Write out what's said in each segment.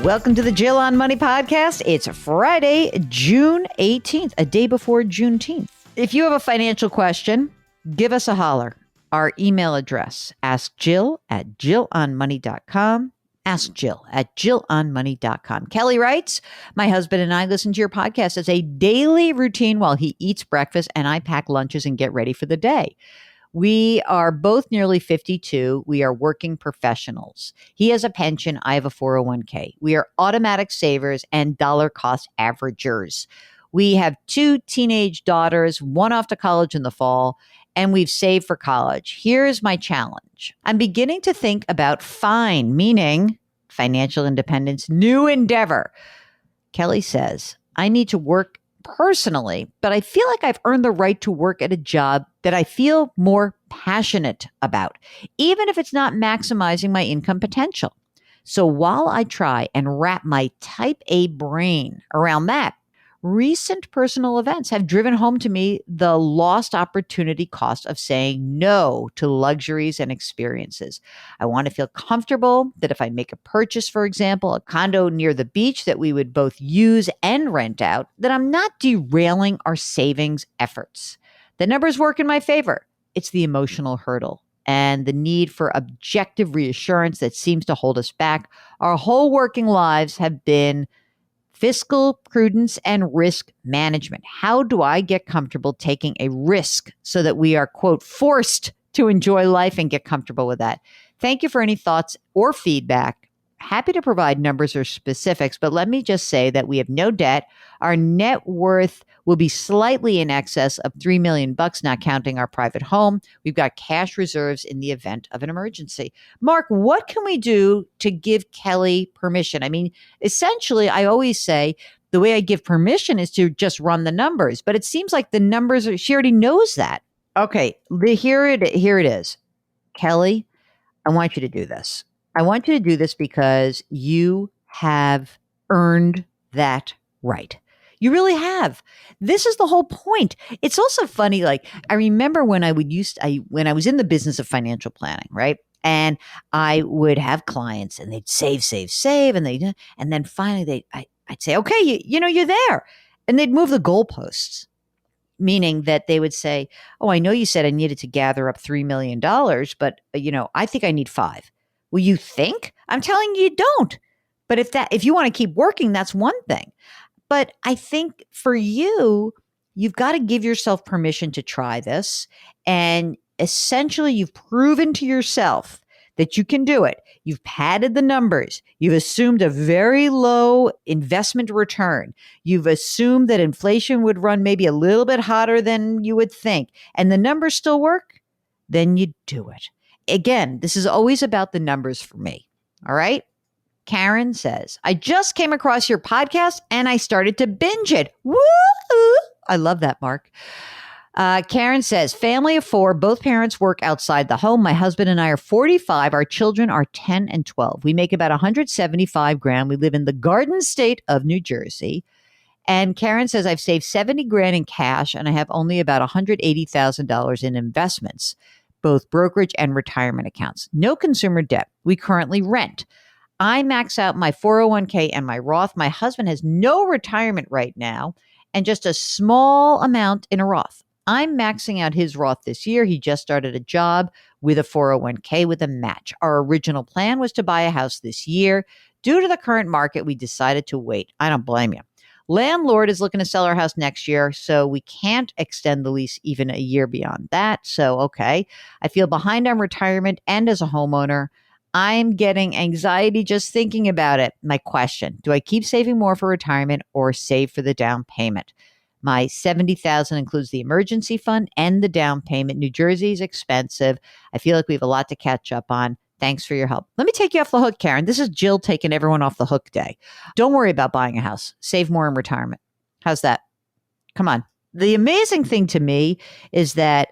Welcome to the Jill on Money podcast. It's Friday, June 18th, a day before Juneteenth. If you have a financial question, give us a holler. Our email address, askjill@jillonmoney.com. Askjill@jillonmoney.com. Kelly writes, my husband and I listen to your podcast as a daily routine while he eats breakfast and I pack lunches and get ready for the day. We are both nearly 52. We are working professionals. He has a pension. I have a 401k. We are automatic savers and dollar cost averagers. We have 2 teenage daughters, one off to college in the fall, and we've saved for college. Here's my challenge. I'm beginning to think about FINE, meaning financial independence, new endeavor. Kelly says, I need to work personally, but I feel like I've earned the right to work at a job that I feel more passionate about, even if it's not maximizing my income potential. So while I try and wrap my type A brain around that, recent personal events have driven home to me the lost opportunity cost of saying no to luxuries and experiences. I want to feel comfortable that if I make a purchase, for example, a condo near the beach that we would both use and rent out, that I'm not derailing our savings efforts. The numbers work in my favor. It's the emotional hurdle and the need for objective reassurance that seems to hold us back. Our whole working lives have been fiscal prudence and risk management. How do I get comfortable taking a risk so that we are, quote, forced to enjoy life and get comfortable with that? Thank you for any thoughts or feedback. Happy to provide numbers or specifics, but let me just say that we have no debt. Our net worth will be slightly in excess of $3 million, not counting our private home. We've got cash reserves in the event of an emergency. Mark, what can we do to give Kelly permission? I mean, essentially, I always say the way I give permission is to just run the numbers, but it seems like the numbers she already knows that. Okay, here it is. Kelly, I want you to do this. I want you to do this because you have earned that right. You really have. This is the whole point. It's also funny. Like, I remember when when I was in the business of financial planning, right? And I would have clients and they'd save. And then finally I'd say, okay, you're there. And they'd move the goalposts, meaning that they would say, oh, I know you said I needed to gather up $3 million, but I think I need 5. Well, you think? I'm telling you don't. But if you want to keep working, that's one thing. But I think for you've got to give yourself permission to try this. And essentially, you've proven to yourself that you can do it. You've padded the numbers. You've assumed a very low investment return. You've assumed that inflation would run maybe a little bit hotter than you would think. And the numbers still work. Then you do it. Again, this is always about the numbers for me. All right. Karen says, I just came across your podcast and I started to binge it. Woo! I love that, Mark. Karen says, family of 4, both parents work outside the home. My husband and I are 45. Our children are 10 and 12. We make about $175,000. We live in the Garden State of New Jersey. And Karen says, I've saved $70,000 in cash and I have only about $180,000 in investments, both brokerage and retirement accounts. No consumer debt. We currently rent. I max out my 401k and my Roth. My husband has no retirement right now and just a small amount in a Roth. I'm maxing out his Roth this year. He just started a job with a 401k with a match. Our original plan was to buy a house this year. Due to the current market, we decided to wait. I don't blame you. Landlord is looking to sell our house next year, so we can't extend the lease even a year beyond that. So, okay. I feel behind on retirement and as a homeowner. I'm getting anxiety just thinking about it. My question, do I keep saving more for retirement or save for the down payment? My $70,000 includes the emergency fund and the down payment. New Jersey is expensive. I feel like we have a lot to catch up on. Thanks for your help. Let me take you off the hook, Karen. This is Jill taking everyone off the hook day. Don't worry about buying a house. Save more in retirement. How's that? Come on. The amazing thing to me is that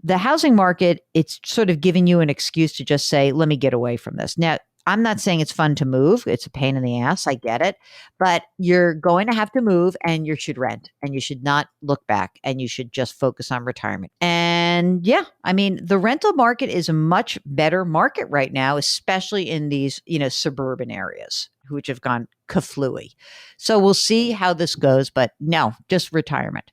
the housing market, it's sort of giving you an excuse to just say, let me get away from this. Now, I'm not saying it's fun to move. It's a pain in the ass. I get it. But you're going to have to move and you should rent and you should not look back and you should just focus on retirement. And And yeah, I mean, the rental market is a much better market right now, especially in these, suburban areas, which have gone kaflooey. So we'll see how this goes, but no, just retirement.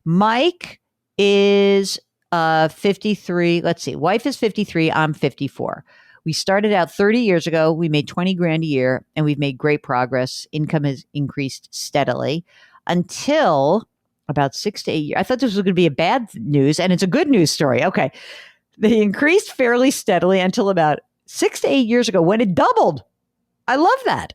Mike is 53. Let's see. Wife is 53. I'm 54. We started out 30 years ago. We made 20 grand a year and we've made great progress. Income has increased steadily until about 6 to 8 years. I thought this was going to be a bad news and it's a good news story. Okay. They increased fairly steadily until about 6 to 8 years ago when it doubled. I love that.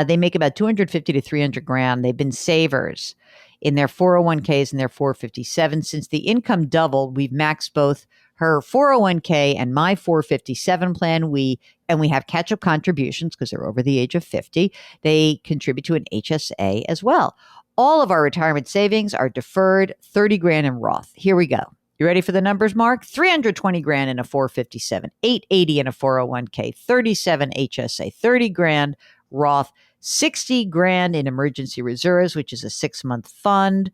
They make about 250 to 300 grand. They've been savers in their 401ks and their 457. Since the income doubled, we've maxed both her 401k and my 457 plan. We have catch-up contributions because they're over the age of 50. They contribute to an HSA as well. All of our retirement savings are deferred, 30 grand in Roth. Here we go. You ready for the numbers, Mark? 320 grand in a 457, 880 in a 401k, 37 HSA, 30 grand Roth, 60 grand in emergency reserves, which is a 6-month fund,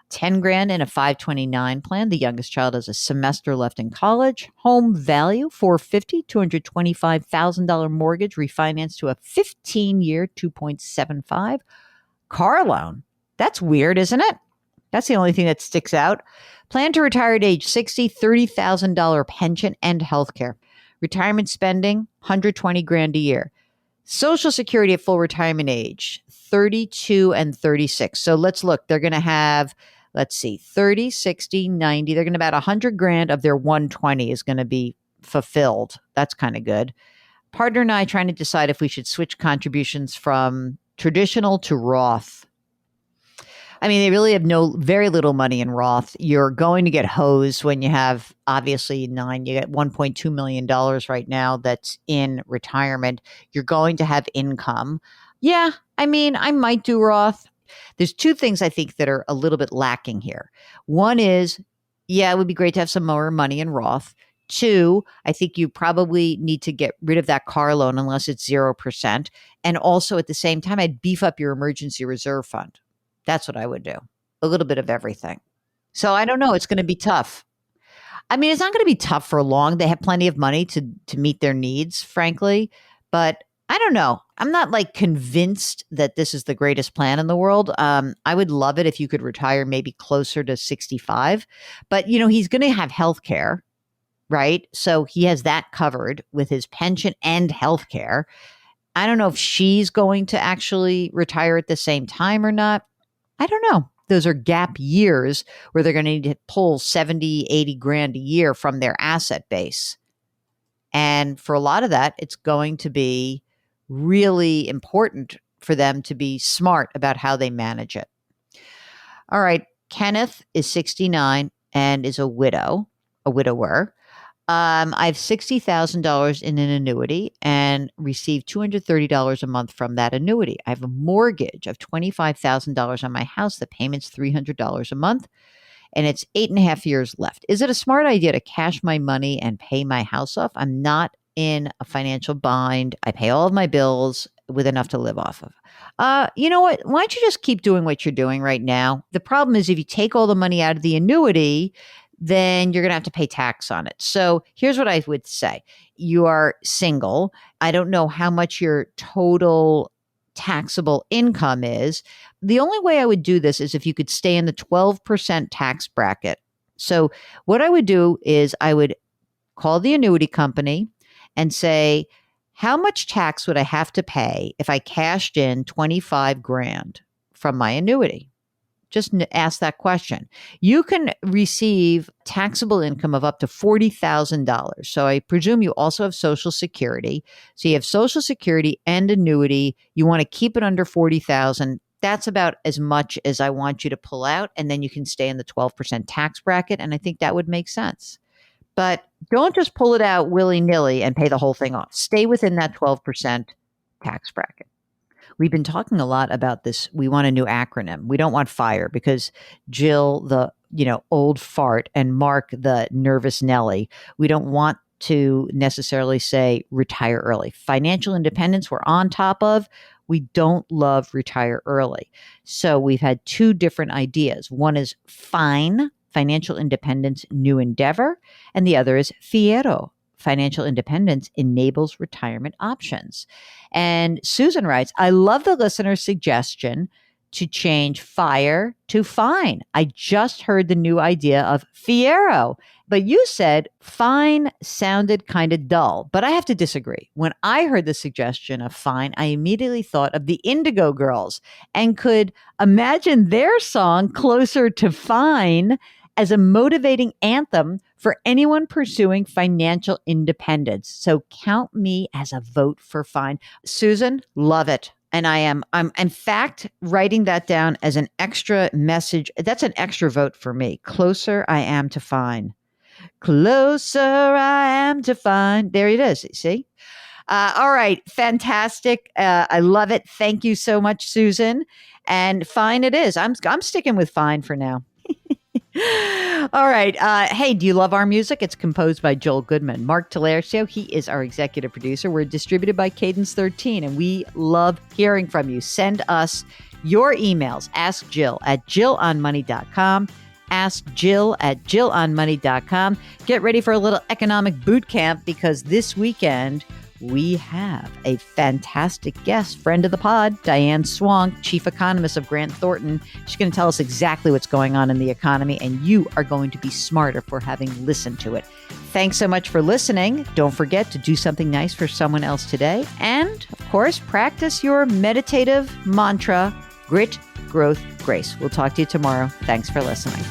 10 grand in a 529 plan. The youngest child has a semester left in college. Home value, 450, $225,000 mortgage refinanced to a 15-year, 2.75. Car loan. That's weird, isn't it? That's the only thing that sticks out. Plan to retire at age 60, $30,000 pension and healthcare. Retirement spending, 120 grand a year. Social Security at full retirement age, 32 and 36. So let's look. They're going to have, 30, 60, 90. They're going to about 100 grand of their 120 is going to be fulfilled. That's kind of good. Partner and I trying to decide if we should switch contributions from traditional to Roth. I mean, they really have very little money in Roth. You're going to get hosed when you have, obviously, you get $1.2 million right now that's in retirement. You're going to have income. Yeah, I mean, I might do Roth. There's two things I think that are a little bit lacking here. One is, yeah, it would be great to have some more money in Roth. Two, I think you probably need to get rid of that car loan unless it's 0%. And also at the same time, I'd beef up your emergency reserve fund. That's what I would do. A little bit of everything. So I don't know. It's going to be tough. I mean, it's not going to be tough for long. They have plenty of money to meet their needs, frankly. But I don't know. I'm not convinced that this is the greatest plan in the world. I would love it if you could retire maybe closer to 65. But, he's going to have health care, right? So he has that covered with his pension and health care. I don't know if she's going to actually retire at the same time or not. I don't know. Those are gap years where they're going to need to pull 70, 80 grand a year from their asset base. And for a lot of that, it's going to be really important for them to be smart about how they manage it. All right. Kenneth is 69 and is a widower. I have $60,000 in an annuity and receive $230 a month from that annuity. I have a mortgage of $25,000 on my house. The payment's $300 a month, and it's 8.5 years left. Is it a smart idea to cash my money and pay my house off? I'm not in a financial bind. I pay all of my bills with enough to live off of. You know what? Why don't you just keep doing what you're doing right now? The problem is if you take all the money out of the annuity, then you're going to have to pay tax on it. So here's what I would say. You are single. I don't know how much your total taxable income is. The only way I would do this is if you could stay in the 12% tax bracket. So what I would do is I would call the annuity company and say, how much tax would I have to pay if I cashed in 25 grand from my annuity? Just ask that question. You can receive taxable income of up to $40,000. So I presume you also have Social Security. So you have Social Security and annuity. You want to keep it under $40,000. That's about as much as I want you to pull out. And then you can stay in the 12% tax bracket. And I think that would make sense. But don't just pull it out willy-nilly and pay the whole thing off. Stay within that 12% tax bracket. We've been talking a lot about this. We want a new acronym. We don't want FIRE because Jill, the old fart, and Mark, the nervous Nelly, we don't want to necessarily say retire early. Financial independence we're on top of. We don't love retire early. So we've had two different ideas. One is FINE, Financial Independence New Endeavor, and the other is Fiero, Financial Independence Enables Retirement Options. And Susan writes, I love the listener's suggestion to change fire to fine. I just heard the new idea of Fiero, but you said fine sounded kind of dull, but I have to disagree. When I heard the suggestion of fine, I immediately thought of the Indigo Girls and could imagine their song Closer to Fine as a motivating anthem for anyone pursuing financial independence. So count me as a vote for fine. Susan, love it. And I'm in fact writing that down as an extra message. That's an extra vote for me. Closer I am to fine. Closer I am to fine. There it is. See? All right. Fantastic. I love it. Thank you so much, Susan. And fine it is. I'm sticking with fine for now. All right. Hey, do you love our music? It's composed by Joel Goodman. Mark Talercio, he is our executive producer. We're distributed by Cadence 13, and we love hearing from you. Send us your emails. Ask Jill at jillonmoney.com. Ask Jill at jillonmoney.com. Get ready for a little economic boot camp because this weekend we have a fantastic guest, friend of the pod, Diane Swank, chief economist of Grant Thornton. She's going to tell us exactly what's going on in the economy, and you are going to be smarter for having listened to it. Thanks so much for listening. Don't forget to do something nice for someone else today. And, of course, practice your meditative mantra, grit, growth, grace. We'll talk to you tomorrow. Thanks for listening.